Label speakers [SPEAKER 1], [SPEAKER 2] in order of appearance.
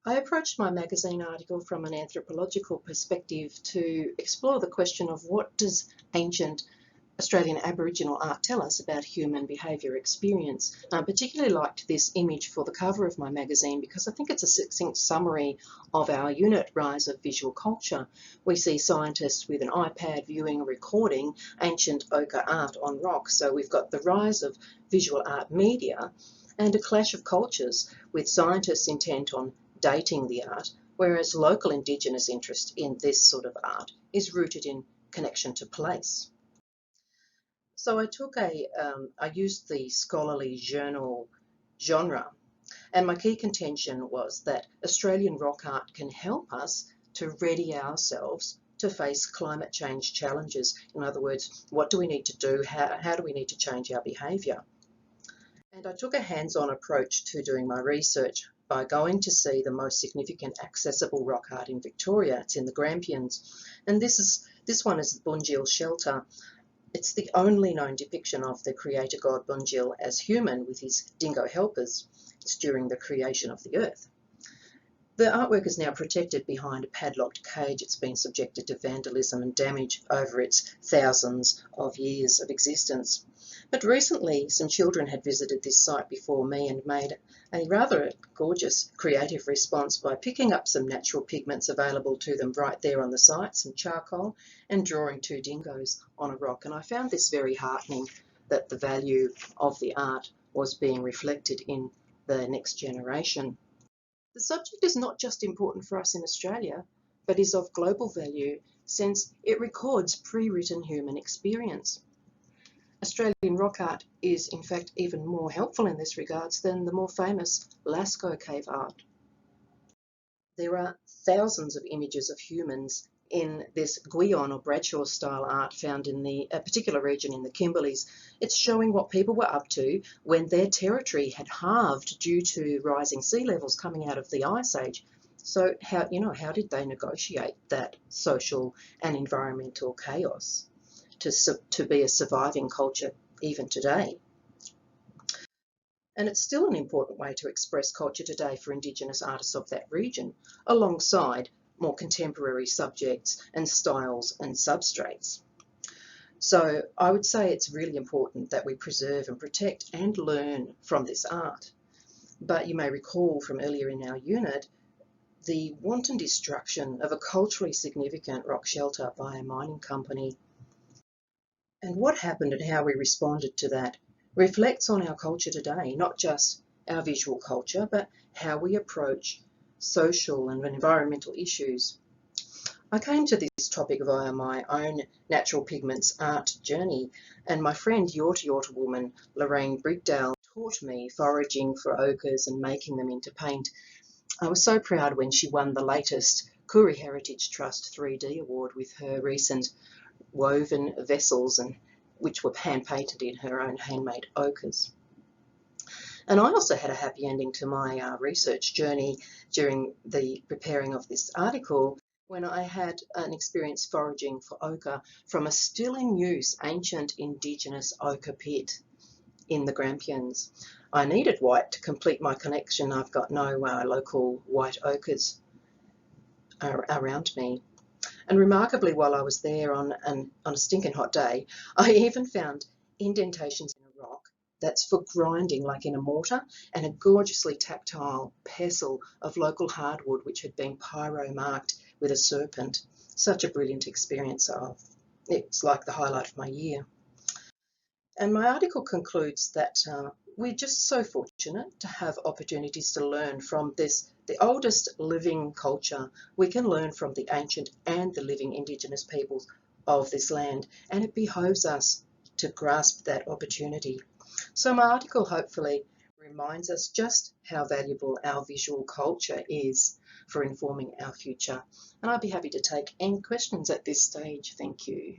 [SPEAKER 1] I approached my magazine article from an anthropological perspective to explore the question of what does ancient Australian Aboriginal art tell us about human behaviour experience. I particularly liked this image for the cover of my magazine because I think it's a succinct summary of our unit Rise of Visual Culture. We see scientists with an iPad viewing and recording ancient ochre art on rock. So we've got the rise of visual art media and a clash of cultures with scientists intent on dating the art, whereas local Indigenous interest in this sort of art is rooted in connection to place. So I used the scholarly journal genre, and my key contention was that Australian rock art can help us to ready ourselves to face climate change challenges. In other words, what do we need to do? How do we need to change our behaviour? And I took a hands-on approach to doing my research by going to see the most significant accessible rock art in Victoria. It's in the Grampians, and this one is the Bunjil shelter. It's the only known depiction of the creator god Bunjil as human with his dingo helpers. It's during the creation of the earth. The artwork is now protected behind a padlocked cage. It's been subjected to vandalism and damage over its thousands of years of existence. But recently, some children had visited this site before me and made a rather gorgeous creative response by picking up some natural pigments available to them right there on the site, some charcoal, and drawing two dingoes on a rock. And I found this very heartening, that the value of the art was being reflected in the next generation. The subject is not just important for us in Australia, but is of global value since it records pre-written human experience. Australian rock art is in fact even more helpful in this regards than the more famous Lascaux cave art. There are thousands of images of humans in this Guion or Bradshaw style art found in a particular region in the Kimberleys. It's showing what people were up to when their territory had halved due to rising sea levels coming out of the Ice Age. So how did they negotiate that social and environmental chaos to be a surviving culture even today? And it's still an important way to express culture today for Indigenous artists of that region, alongside more contemporary subjects and styles and substrates. So I would say it's really important that we preserve and protect and learn from this art. But you may recall from earlier in our unit the wanton destruction of a culturally significant rock shelter by a mining company. And what happened and how we responded to that reflects on our culture today, not just our visual culture, but how we approach social and environmental issues. I came to this topic via my own natural pigments art journey, and my friend Yorta Yorta woman Lorraine Brigdale taught me foraging for ochres and making them into paint. I was so proud when she won the latest Koori Heritage Trust 3D award with her recent woven vessels, and which were hand painted in her own handmade ochres. And I also had a happy ending to my research journey during the preparing of this article, when I had an experience foraging for ochre from a still in use ancient Indigenous ochre pit in the Grampians. I needed white to complete my collection. I've got no local white ochres around me. And remarkably, while I was there on a stinking hot day, I even found indentations in a rock that's for grinding like in a mortar, and a gorgeously tactile pestle of local hardwood which had been pyro marked with a serpent. Such a brilliant experience. It's like the highlight of my year. And my article concludes that we're just so fortunate to have opportunities to learn from this, the oldest living culture. We can learn from the ancient and the living Indigenous peoples of this land, and it behoves us to grasp that opportunity. So my article hopefully reminds us just how valuable our visual culture is for informing our future. And I'd be happy to take any questions at this stage. Thank you.